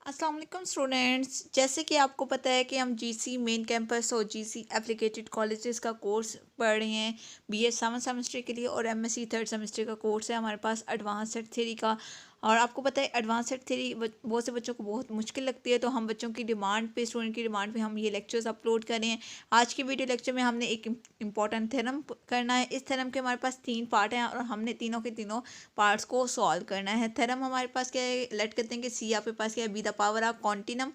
अस्सलाम वालेकुम स्टूडेंट्स। जैसे कि आपको पता है कि हम जीसी मेन कैंपस और जीसी एप्लीकेटेड कॉलेजेस का कोर्स पढ़ रहे हैं बीए 7 सेमेस्टर के लिए, और एमएससी 3rd सेमेस्टर का कोर्स है हमारे पास एडवांस सेट थ्योरी का। और आपको पता है एडवांस सेट थ्योरी बहुत से बच्चों को बहुत मुश्किल लगती है, तो हम बच्चों की डिमांड पे, स्टूडेंट की डिमांड पे हम ये लेक्चर्स अपलोड कर रहे हैं। आज की वीडियो लेक्चर में हमने एक इम्पॉर्टेंट थ्योरम करना है। इस थ्योरम के हमारे पास 3 पार्ट हैं और हमने तीनों के तीनों पार्ट्स को सॉल्व करना है। थ्योरम हमारे पास क्या है, लेट करते हैं कि सी आपके पास क्या है, B the power of continuum.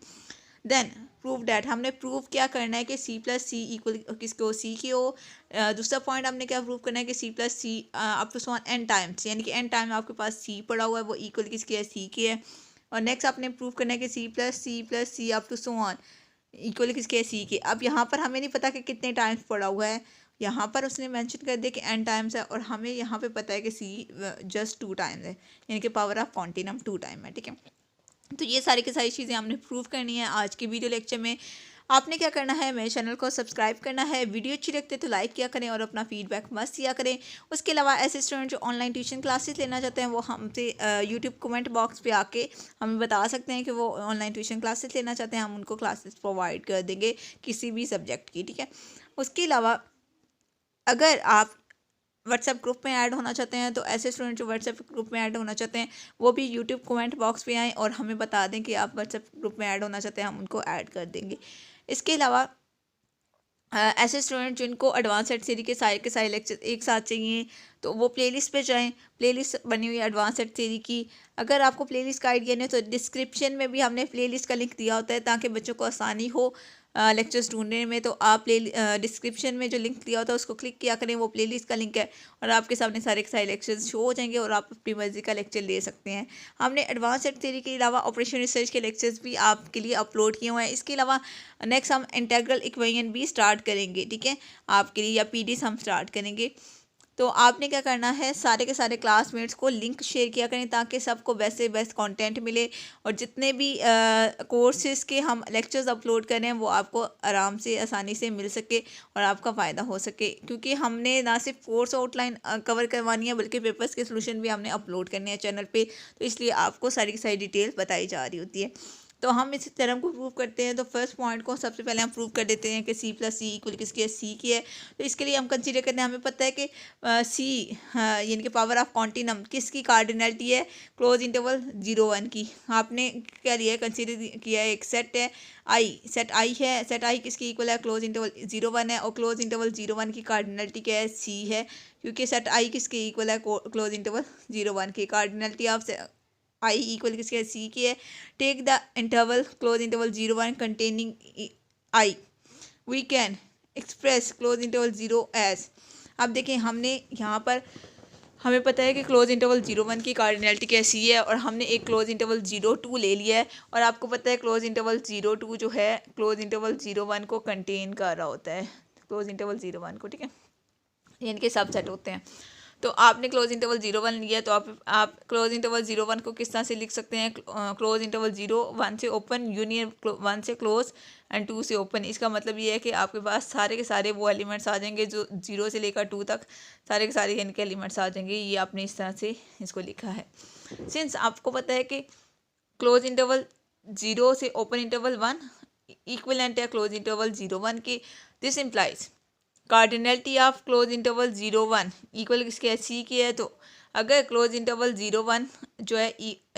Then prove that, हमने प्रूव क्या करना है कि सी प्लस सी इक्वल किसको, सी की हो। दूसरा पॉइंट हमने क्या प्रूव करना है कि C plus C up to so n times, यानी कि एन टाइम आपके पास सी पड़ा हुआ है वो इक्वल किसकी है, सी की है। और नेक्स्ट आपने प्रूव करना है कि C plus C up to so on equal किसके है, सी के। अब यहाँ पर हमें नहीं पता कि कितने टाइम्स पड़ा हुआ है, यहाँ पर उसने मेंशन कर दिया कि एन टाइम्स है, और हमें यहाँ पे पता है कि सी जस्ट 2 टाइम्स है, यानी कि पावर ऑफ कॉन्टिनम 2 टाइम है। ठीक है, तो ये सारी की सारी चीज़ें हमने प्रूव करनी है आज की वीडियो लेक्चर में। आपने क्या करना है, मेरे चैनल को सब्सक्राइब करना है, वीडियो अच्छी लगती है तो लाइक किया करें और अपना फीडबैक मस्त दिया करें। उसके अलावा ऐसे स्टूडेंट जो ऑनलाइन ट्यूशन क्लासेस लेना चाहते हैं वो हमसे यूट्यूब कमेंट बॉक्स पे आके हमें बता सकते हैं कि वो ऑनलाइन ट्यूशन क्लासेस लेना चाहते हैं, हम उनको क्लासेस प्रोवाइड कर देंगे किसी भी सब्जेक्ट की। ठीक है, उसके अलावा अगर आप व्हाट्सएप ग्रुप में ऐड होना चाहते हैं तो ऐसे स्टूडेंट जो व्हाट्सएप ग्रुप में ऐड होना चाहते हैं वो भी यूट्यूब कमेंट बॉक्स पे आएँ और हमें बता दें कि आप व्हाट्सएप ग्रुप में ऐड होना चाहते हैं, हम उनको ऐड कर देंगे। इसके अलावा ऐसे स्टूडेंट जिनको एडवांस सेट सीरीज के सारे लेक्चर एक साथ चाहिए तो वो प्लेलिस्ट पे जाएं। प्लेलिस्ट बनी हुई है एडवांस सेट सीरीज की। अगर आपको प्लेलिस्ट का आइडिया नहीं तो डिस्क्रिप्शन में भी हमने प्लेलिस्ट का लिंक दिया होता है ताकि बच्चों को आसानी हो लेक्चर्स ढूंढने में। तो आप डिस्क्रिप्शन में जो लिंक दिया होता है उसको क्लिक किया करें, वो प्लेलिस्ट का लिंक है और आपके सामने सारे के सारे लेक्चर्स शो हो जाएंगे और आप अपनी मर्जी का लेक्चर ले सकते हैं। हमने एडवांस सेट थ्योरी के अलावा ऑपरेशन रिसर्च के लेक्चर्स भी आपके लिए अपलोड किए हुए हैं। इसके अलावा नेक्स्ट हम इंटेग्रल इक्वेशन भी स्टार्ट करेंगे, ठीक है, आपके लिए, या पीडीएस हम स्टार्ट करेंगे। तो आपने क्या करना है, सारे के सारे क्लासमेट्स को लिंक शेयर किया करें ताकि सबको बेस्ट से बेस्ट कंटेंट मिले और जितने भी कोर्सेज़ के हम लेक्चर्स अपलोड करें वो आपको आराम से आसानी से मिल सके और आपका फ़ायदा हो सके, क्योंकि हमने ना सिर्फ कोर्स आउटलाइन कवर करवानी है बल्कि पेपर्स के सोल्यूशन भी हमने अपलोड करने हैं चैनल पे, तो इसलिए आपको सारी की सारी डिटेल्स बताई जा रही होती है। तो हम इस थ्योरम को प्रूव करते हैं। तो फर्स्ट पॉइंट को सबसे पहले हम प्रूव कर देते हैं कि सी प्लस सी इक्वल किसकी है, सी की है। तो इसके लिए हम कंसीडर करते हैं, हमें पता है कि सी यानी कि पावर ऑफ कॉन्टिनम किसकी कार्डिनलिटी है, क्लोज इंटरवल 0 1 की। आपने क्या लिया है, कंसीडर किया है एक सेट है आई, सेट आई है, सेट आई किसकी इक्वल है, क्लोज इंटरवल 0 1 है, और क्लोज इंटरवल 0 1 की कार्डिनलिटी क्या है, सी है, क्योंकि सेट आई किसकी इक्वल है, क्लोज इंटरवल 0 1 की। कार्डिनलिटी ऑफ आई इक्वल किसकी है, सी की है। Take the interval close interval 0 1 containing I, we can express close interval 0 as. अब देखें, हमने यहाँ पर हमें पता है कि क्लोज इंटरवल 0 1 की कार्डिनलिटी कैसी है और हमने एक क्लोज इंटरवल 0 2 ले लिया है, और आपको पता है क्लोज इंटरवल 0 2 जो है क्लोज इंटरवल 0 1 को कंटेन कर रहा होता है, क्लोज इंटरवल 0 1 को, ठीक है, यानी कि सबसेट होते हैं। तो आपने क्लोज इंटरवल 0 1 लिया, तो आप क्लोज इंटरवल 0 1 को किस तरह से लिख सकते हैं, क्लोज इंटरवल 0 1 से ओपन यूनियन 1 से क्लोज एंड 2 से ओपन। इसका मतलब ये है कि आपके पास सारे के सारे वो एलिमेंट्स आ जाएंगे जो 0 से लेकर 2 तक सारे के सारे इनके एलिमेंट्स आ जाएंगे। ये आपने इस तरह से इसको लिखा है। सिंस आपको पता है कि क्लोज इंटरवल 0 से ओपन इंटरवल 1 इक्विवेलेंट है क्लोज इंटरवल 0 1 की, this implies cardinality of close interval 0 1 equal किसके है, सी की है। तो अगर क्लोज इंटरवल 0 1 जो है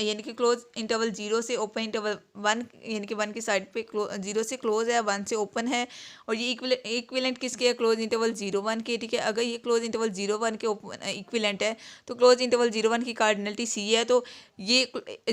यानी कि क्लोज इंटरवल 0 से ओपन इंटरवल 1 यानी कि 1 की साइड पे 0 से क्लोज है, 1 से ओपन है, और ये इक्विवेलेंट किसके है, क्लोज इंटरवल 0 1 के, ठीक है। अगर ये क्लोज इंटरवल 0 1 के इक्विवेलेंट है तो क्लोज इंटरवल 0 1 की कार्डिनलिटी सी है। तो ये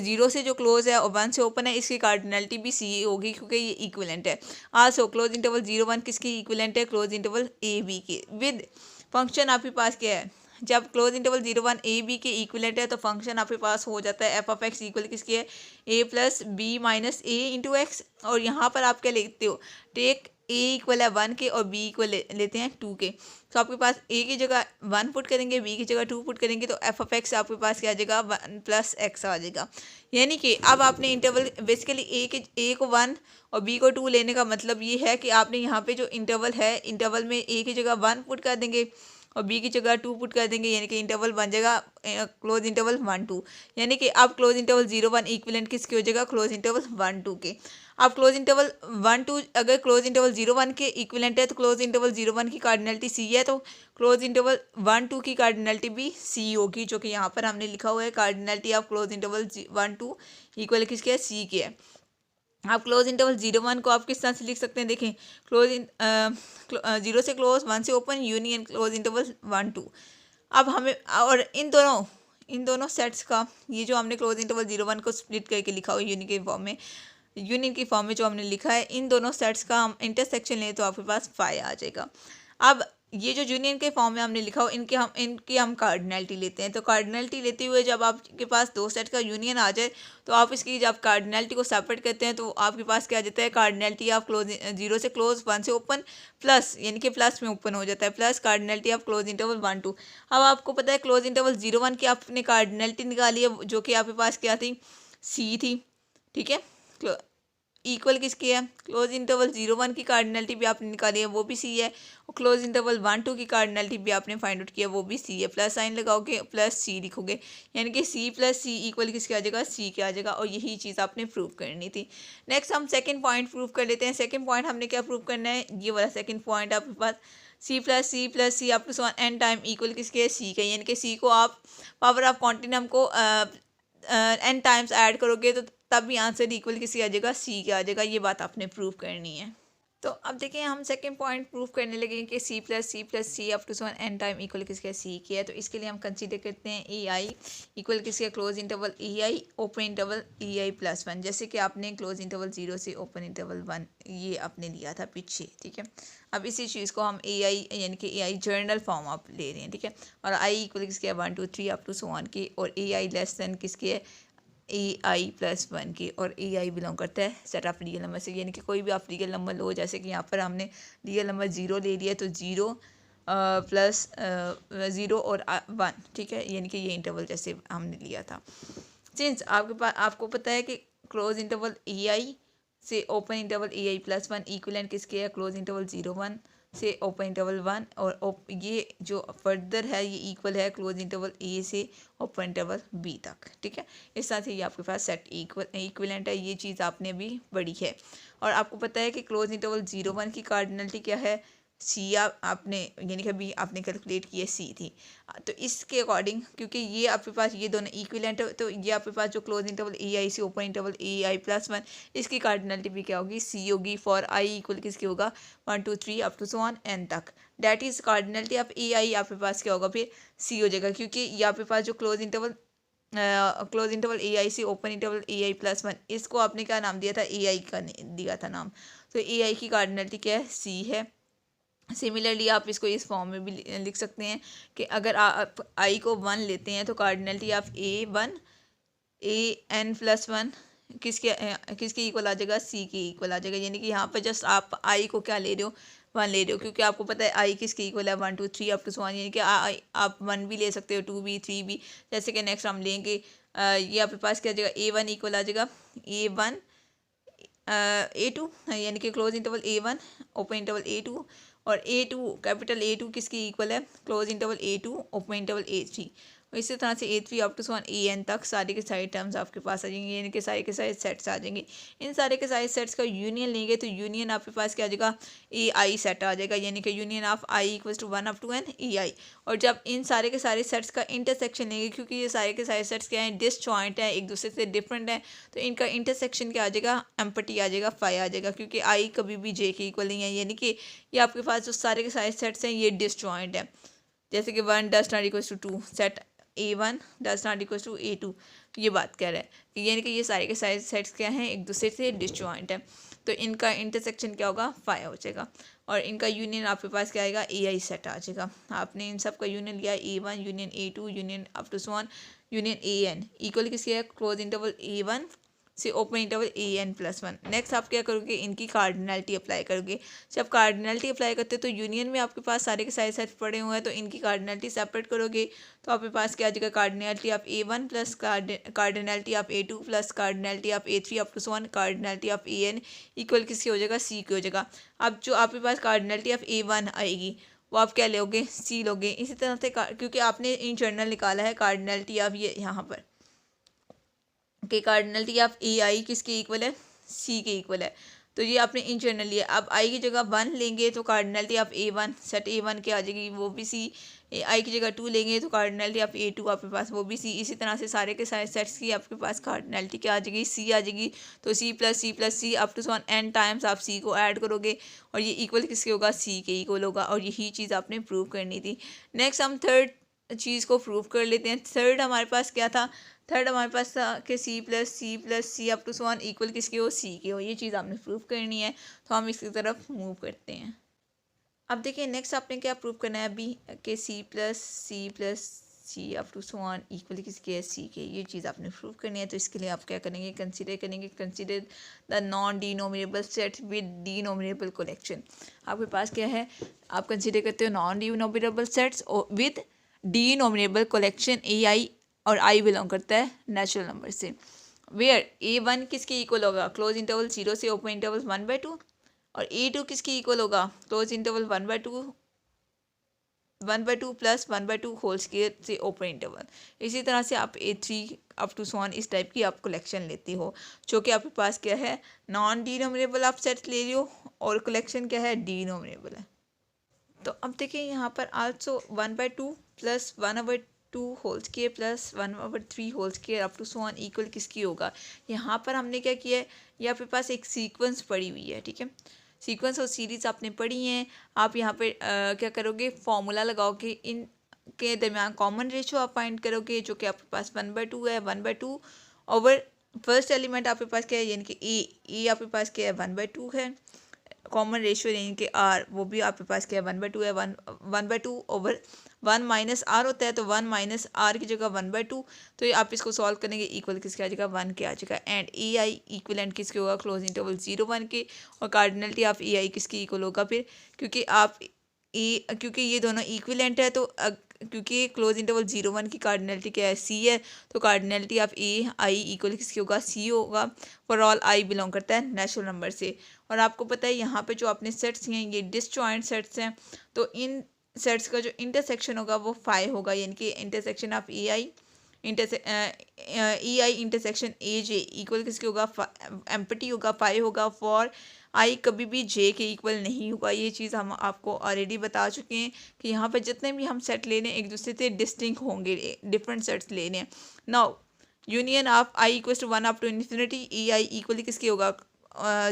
0 से जो क्लोज है और 1 से ओपन है इसकी कार्डिनलिटी भी सी होगी क्योंकि ये इक्विवेलेंट है। आल्सो क्लोज इंटरवल 0 1 किसकी इक्विवेलेंट है, क्लोज इंटरवल ए बी के। विद फंक्शन आपके पास क्या है, जब क्लोज इंटरवल 0 1 ए बी के इक्विवेलेंट है तो फंक्शन आपके पास हो जाता है एफ ऑफ एक्स इक्वल किसकी है, ए प्लस बी माइनस ए इंटू एक्स। और यहाँ पर आप क्या लिखते हो, टेक ए इक्वल है 1 के और बी इक्वल लेते हैं 2 के। तो आपके पास ए की जगह 1 पुट करेंगे, बी की जगह 2 पुट करेंगे, तो एफ ऑफ एक्स आपके पास क्या आ जाएगा, 1 प्लस एक्स आ जाएगा। यानी कि अब आपने इंटरवल बेसिकली ए को 1 और बी को 2 लेने का मतलब ये है कि आपने यहाँ पे जो इंटरवल है, इंटरवल में ए की जगह 1 पुट कर देंगे और बी की जगह 2 पुट कर देंगे, यानी कि इंटरवल बन जाएगा क्लोज इंटरवल 1 2, यानी कि अब क्लोज इंटरवल 0 1 इक्विवेलेंट किसके हो जाएगा, क्लोज इंटरवल 1 2 के। अब क्लोज इंटरवल 1 2 अगर क्लोज इंटरवल 0 1 के इक्विवेलेंट है तो क्लोज इंटरवल 0 1 की कार्डिनलिटी सी है, तो क्लोज इंटरवल 1 2 की कार्डिनलिटी भी सी होगी, जो कि यहाँ पर हमने लिखा हुआ है cardinality of close interval 1 2 equal किसके है, सी के है। आप क्लोज इंटरवल 0 1 को आप किस तरह से लिख सकते हैं, देखें क्लोज इन 0 से क्लोज 1 से ओपन यूनियन क्लोज इंटरवल 1 2। अब हमें और इन दोनों सेट्स का ये जो हमने क्लोज इंटरवल 0 1 को स्प्लिट करके लिखा हुआ यूनियन की फॉर्म में जो हमने लिखा है, इन दोनों सेट्स का हम इंटरसेक्शन लें तो आपके पास फाई आ जाएगा। अब ये जो यूनियन के फॉर्म में हमने लिखा हो इनकी हम कार्डिनलिटी लेते हैं, तो कार्डिनलिटी लेते हुए जब आपके पास दो सेट का यूनियन आ जाए तो आप इसकी जब कार्डिनलिटी को सेपरेट करते हैं तो आपके पास क्या आ जाता है, कार्डिनलिटी ऑफ क्लोज 0 से क्लोज 1 से ओपन प्लस, यानी कि प्लस में ओपन हो जाता है, plus cardinality of close interval 1 2। अब आपको पता है क्लोज इंटरवल 0 1 की आपने कार्डिनलिटी निकाली है, जो कि आपके पास क्या थी, सी थी, ठीक है, इक्वल किसकी है, क्लोज इंटरवल 0 1 की कार्डिनलिटी भी आपने निकाली है, वो भी सी है, और क्लोज इंटरवल 1 2 की कार्डिनलिटी भी आपने फाइंड आउट किया, वो भी सी है। प्लस साइन लगाओगे प्लस सी लिखोगे, यानी कि सी प्लस सी इक्वल किसके आ जाएगा, सी के आ जाएगा, और यही चीज़ आपने प्रूव करनी थी। नेक्स्ट हम सेकेंड पॉइंट प्रूव कर लेते हैं। सेकेंड पॉइंट हमने क्या प्रूव करना है, ये वाला सेकेंड पॉइंट आपके पास C plus C up to N time equal किसके है, सी के, यानी कि सी को आप पावर ऑफ कॉन्टिनम को एन टाइम्स ऐड करोगे तो तब भी आंसर इक्वल किसी आ जाएगा, सी के आ जाएगा। ये बात आपने प्रूव करनी है। तो अब देखिए हम सेकंड पॉइंट प्रूव करने लगे कि C plus C up to N time equal किसके सी के है। तो इसके लिए हम कंसीडर करते हैं ए आई इक्वल किसके, close interval A I open interval A I plus 1, जैसे कि आपने क्लोज इंटरवल 0 से ओपन इंटरवल 1 ये आपने लिया था पीछे, ठीक है। अब इसी चीज़ को हम ए आई यानी कि ए आई जर्नल फॉर्म आप ले रहे हैं, ठीक है, और आई इक्वल किसके है 1 2 3 अप टू की, और ए आई लेस देन किसके है, ए आई प्लस 1 की, और ए आई बिलोंग करता है सेट ऑफ रियल नंबर से, यानी कि कोई भी आप रियल नंबर लो, जैसे कि यहाँ पर हमने रियल नंबर 0 ले लिया, तो 0 प्लस 0 और 1, ठीक है, यानी कि ये इंटरवल जैसे हमने लिया था। सिंस आपको पता है कि क्लोज इंटरवल ए आई से ओपन इंटरवल ए आई प्लस 1 इक्विवेलेंट किसके है, क्लोज इंटरवल 0 1 से ओपन इंटरवल 1, और ये जो फर्दर है ये इक्वल है क्लोज इंटरवल ए से ओपन इंटरवल बी तक, ठीक है। इस तरह से ये आपके पास सेट इक्विवेलेंट है, ये चीज़ आपने भी पढ़ी है। और आपको पता है कि क्लोज इंटरवल 0 1 की कार्डिनलिटी क्या है, सी, आपने यानी कि अभी आपने कैलकुलेट किया सी थी, तो इसके अकॉर्डिंग क्योंकि ये आपके पास ये दोनों इक्विवेलेंट है, तो ये आपके पास जो क्लोज इंटरवल ए आई से ओपन इंटरवल ए आई प्लस 1 इसकी कार्डिनलिटी भी क्या होगी, सी होगी, फॉर आई इक्वल किसकी होगा 1 2 3 अप टू एन तक, that is cardinality of A आई आपके पास क्या होगा, फिर सी हो जाएगा, क्योंकि ये आपके पास जो क्लोज इंटरवल ए आई से ओपन इंटरवल ए आई प्लस 1 इसको आपने क्या नाम दिया था, ए आई का दिया था नाम, तो ए आई की कार्डिनलिटी क्या है, सी है। सिमिलरली आप इसको इस फॉर्म में भी लिख सकते हैं कि अगर आप आई को 1 लेते हैं तो cardinality of A N plus 1 किसके इक्वल आ जाएगा, सी के इक्वल आ जाएगा, यानी कि यहाँ पर जस्ट आप आई को क्या ले रहे हो, 1 ले रहे हो, क्योंकि आपको पता है आई किसके इक्वल है 1 2 3 अप टू 1, यानी कि आप 1 भी ले सकते हो, 2 भी 3 भी, जैसे कि नेक्स्ट हम लेंगे ये आपके पास क्या आ जाएगा, A1 इक्वल आ जाएगा A1 A2, यानी कि close interval A1 open interval A2, और A2 कैपिटल A2 किसकी इक्वल है, close interval A2 open interval A3, और इसी तरह से A3 अप टू AN तक सारे के सारे टर्म्स आपके पास आ जाएंगे, यानी कि सारे के सारे सेट्स आ जाएंगे। इन सारे के सारे सेट्स का यूनियन लेंगे तो यूनियन आपके पास क्या आ जाएगा, ए आई सेट आ जाएगा, यानी कि union of I equals to 1 up to N A I. और जब इन सारे के सारे सेट्स का इंटरसेक्शन लेंगे, क्योंकि ये सारे के सारे सेट्स क्या हैं, डिसजॉइंट है, एक दूसरे से डिफरेंट है, तो इनका इंटरसेक्शन क्या आ जाएगा, एम्पटी आ जाएगा, फाई आ जाएगा, क्योंकि आई कभी भी जे के इक्वल नहीं है, यानी कि ये आपके पास जो सारे के सारे सेट्स हैं ये डिसजॉइंट है, जैसे कि 1 does not equals to 2 set A1 does not equal to A2, ये बात कह रहा है कि यानी कि ये सारे के सारे सेट्स क्या हैं, एक दूसरे से डिसजॉइंट है, तो इनका इंटरसेक्शन क्या होगा, फाई हो जाएगा, और इनका यूनियन आपके पास क्या आएगा, ए आई सेट आ जाएगा। आपने इन सब का यूनियन लिया A1 union A2 union up to union AN equal किसकी है, क्लोज इंटरवल A1 से open interval AN plus 1। Next आप क्या करोगे, इनकी कार्डिनलिटी अप्लाई करोगे। जब कार्डिनलिटी अप्लाई करते हो तो यूनियन में आपके पास सारे के सारे सेट पड़े हुए हैं, तो इनकी कार्डिनलिटी सेपरेट करोगे तो आपके पास क्या आ जाएगा, cardinality of A1 plus cardinality of A2 plus cardinality of A3 up to cardinality of AN equal किसकी हो जाएगा, सी की हो जाएगा। अब जो आपके पास कार्डिनलिटी ऑफ A1 आएगी वो आप क्या लोगे, सी लोगे। इसी तरह से क्योंकि आपने इन जनरल निकाला है कार्डिनलिटी ऑफ ये यहाँ पर कि कार्डिनलिटी ऑफ ए आई किसके इक्वल है, सी के इक्वल है। तो ये आपने इन जनरल लिया। अब आई की जगह 1 लेंगे तो cardinality of A1 set A1 के आ जाएगी, वो भी सी। आई की जगह 2 लेंगे तो कार्डिनलिटी ऑफ A2 आपके पास वो भी सी। इसी तरह से सारे के सारे सेट्स की आपके पास कार्डिनलिटी क्या आ जाएगी, सी आ जाएगी। तो C plus C plus C up to one n times आप सी को ऐड करोगे और ये इक्वल किसके होगा, सी के इक्वल होगा। और यही चीज़ आपने प्रूव करनी थी। नेक्स्ट हम थर्ड चीज़ को प्रूव कर लेते हैं। थर्ड हमारे पास क्या था, थर्ड हमारे पास था कि C plus C up to one equal किसके हो, सी के हो। ये चीज़ आपने प्रूव करनी है, तो हम इसकी तरफ मूव करते हैं। अब देखिए नेक्स्ट आपने क्या प्रूव करना है अभी कि C plus C up to one equal किसके है, सी के। ये चीज़ आपने प्रूव करनी है। तो इसके लिए आप क्या करेंगे, कंसीडर करेंगे, consider the non denominable set with denominable collection. आपके पास क्या है, आप कंसीडर करते हो non denominable sets with denominable collection. A I और आई बिलोंग करता है नेचुरल नंबर से। वेयर A1 किसके इक्वल होगा, क्लोज इंटरवल 0 से ओपन इंटरवल 1/2। और A2 किसके इक्वल होगा, close interval 1/2 plus 1/2 whole square से ओपन इंटरवल। इसी तरह से आप A3 अप टू वन इस टाइप की आप कलेक्शन लेती हो, जो कि आपके पास क्या है, नॉन डिनोमिनेबल आप सेट ले रही हो और कलेक्शन क्या है, डिनोमिनेबल है। तो अब देखिए यहाँ पर also 1/2 plus 1/2 whole square plus 1/3 whole square up to one equal किसकी होगा। यहाँ पर हमने क्या किया है, ये आपके पास एक सीक्वेंस पड़ी हुई है, ठीक है। सीक्वेंस और सीरीज आपने पढ़ी हैं। आप यहाँ पे क्या करोगे, फॉर्मूला लगाओगे, इन के दरमियान कॉमन रेशो आप फाइंड करोगे, जो कि आपके पास 1/2 है। 1/2 ओवर फर्स्ट एलिमेंट आपके पास क्या है, यानी कि ए आपके पास क्या है, 1/2 है। कॉमन रेशियो यानी कि आर, वो भी आपके पास क्या है, 1/2 है। 1/2 ओवर 1 माइनस आर होता है, तो 1 माइनस आर की जगह 1/2। तो ये आप इसको सॉल्व करेंगे, इक्वल किसके आ जाएगा, 1 के आ जाएगा। एंड ए आई इक्वलेंट किसके होगा, क्लोज इंटरवल 0-1 के। और कार्डिनलिटी ऑफ ए आई किसकी इक्वल होगा फिर, क्योंकि ये दोनों इक्विलेंट है, तो क्योंकि क्लोज इंटरवल 0-1 की कार्डिनलिटी क्या है, सी है। तो cardinality of A I equal किसकी होगा, सी होगा। फॉर ऑल आई बिलोंग करता है नेचुरल नंबर से। और आपको पता है यहाँ पे जो अपने सेट्स हैं ये डिसजॉइंट सेट्स हैं, तो इन सेट्स का जो इंटरसेक्शन होगा वो 5 होगा, यानी कि intersection of A I intersection A J equal किसके होगा, एम्पटी होगा, 5 होगा। फॉर आई कभी भी जे के इक्वल नहीं होगा। ये चीज़ हम आपको ऑलरेडी बता चुके हैं कि यहाँ पर जितने भी हम सेट लेने एक दूसरे से डिस्टिंक्ट होंगे, डिफरेंट सेट्स लेने हैं। Now union of I equal to 1 up to infinity A I equal किसके होगा,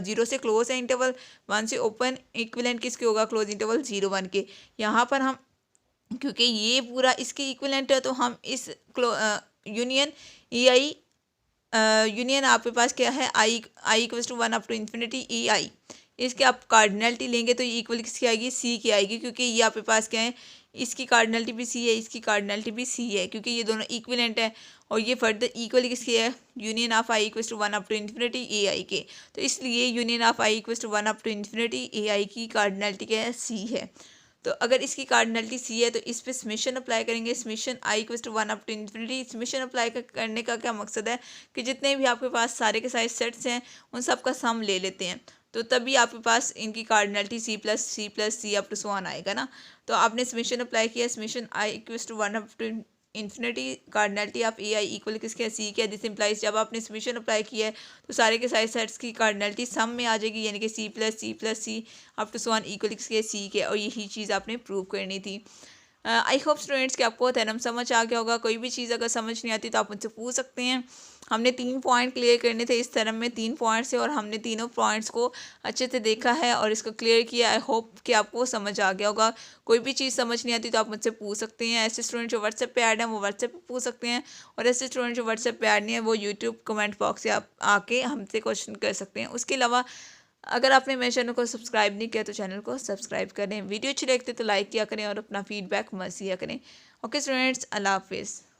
0 से क्लोज है इंटरवल, 1 से ओपन, इक्विलेंट किसके होगा, क्लोज इंटरवल 0-1 के। यहाँ पर हम क्योंकि ये पूरा इसके इक्विलेंट है, तो हम इस यूनियन ए आई यूनियन आपके पास क्या है, I equals to 1 up to infinity A I, इसके आप कार्डिनलिटी लेंगे तो ये इक्वल किसकी आएगी, सी की आएगी। क्योंकि ये आपके पास क्या है, इसकी कार्डिनलिटी भी सी है, इसकी कार्डिनलिटी भी सी है, क्योंकि ये दोनों इक्विलेंट है। और ये फर्दर इक्वल किसकी है, union of I equals to 1 up to infinity A I के। तो इसलिए union of I equals to 1 up to infinity A I की कार्डिनलिटी क्या है, सी है। तो अगर इसकी कार्डिनलिटी सी है तो इस पे समेशन अप्लाई करेंगे, summation I equals to 1 up to infinity. Summation apply करने का क्या मकसद है कि जितने भी आपके पास सारे के सारे सेट्स हैं उन सब का सम ले लेते हैं, तो तभी आपके पास इनकी cardinality C plus C up to 1 आएगा ना। तो आपने समेशन अप्लाई किया, summation I equals to 1 up to infinity cardinality of A I equal किसके, सी के। दिस इम्प्लाइज जब आपने समेशन अप्लाई किया है तो सारे के सारे सेट्स की कार्डिनलिटी सम में आ जाएगी, यानी कि C plus C up to 1 equal किसके, सी के। और यही चीज़ आपने प्रूव करनी थी। आई होप स्टूडेंट्स कि आपको थ्योरम समझ आ गया होगा। कोई भी चीज़ अगर समझ नहीं आती तो आप मुझसे पूछ सकते हैं। हमने 3 पॉइंट क्लियर करने थे इस थ्योरम में, 3 पॉइंट्स से, और हमने तीनों पॉइंट्स को अच्छे से देखा है और इसको क्लियर किया। आई होप कि आपको समझ आ गया होगा। कोई भी चीज़ समझ नहीं आती तो आप मुझसे पूछ सकते हैं। ऐसे स्टूडेंट जो व्हाट्सएप पे ऐड हैं वो व्हाट्सएप पे पूछ सकते हैं, और ऐसे स्टूडेंट जो व्हाट्सएप पे ऐड नहीं है वो यूट्यूब कमेंट बॉक्स से आप आके हमसे क्वेश्चन कर सकते हैं। उसके अलावा अगर आपने मेरे चैनल को सब्सक्राइब नहीं किया तो चैनल को सब्सक्राइब करें। वीडियो अच्छी लगती है तो लाइक किया करें और अपना फीडबैक मत दिया करें। ओके स्टूडेंट्स, अल्लाह हाफिज़।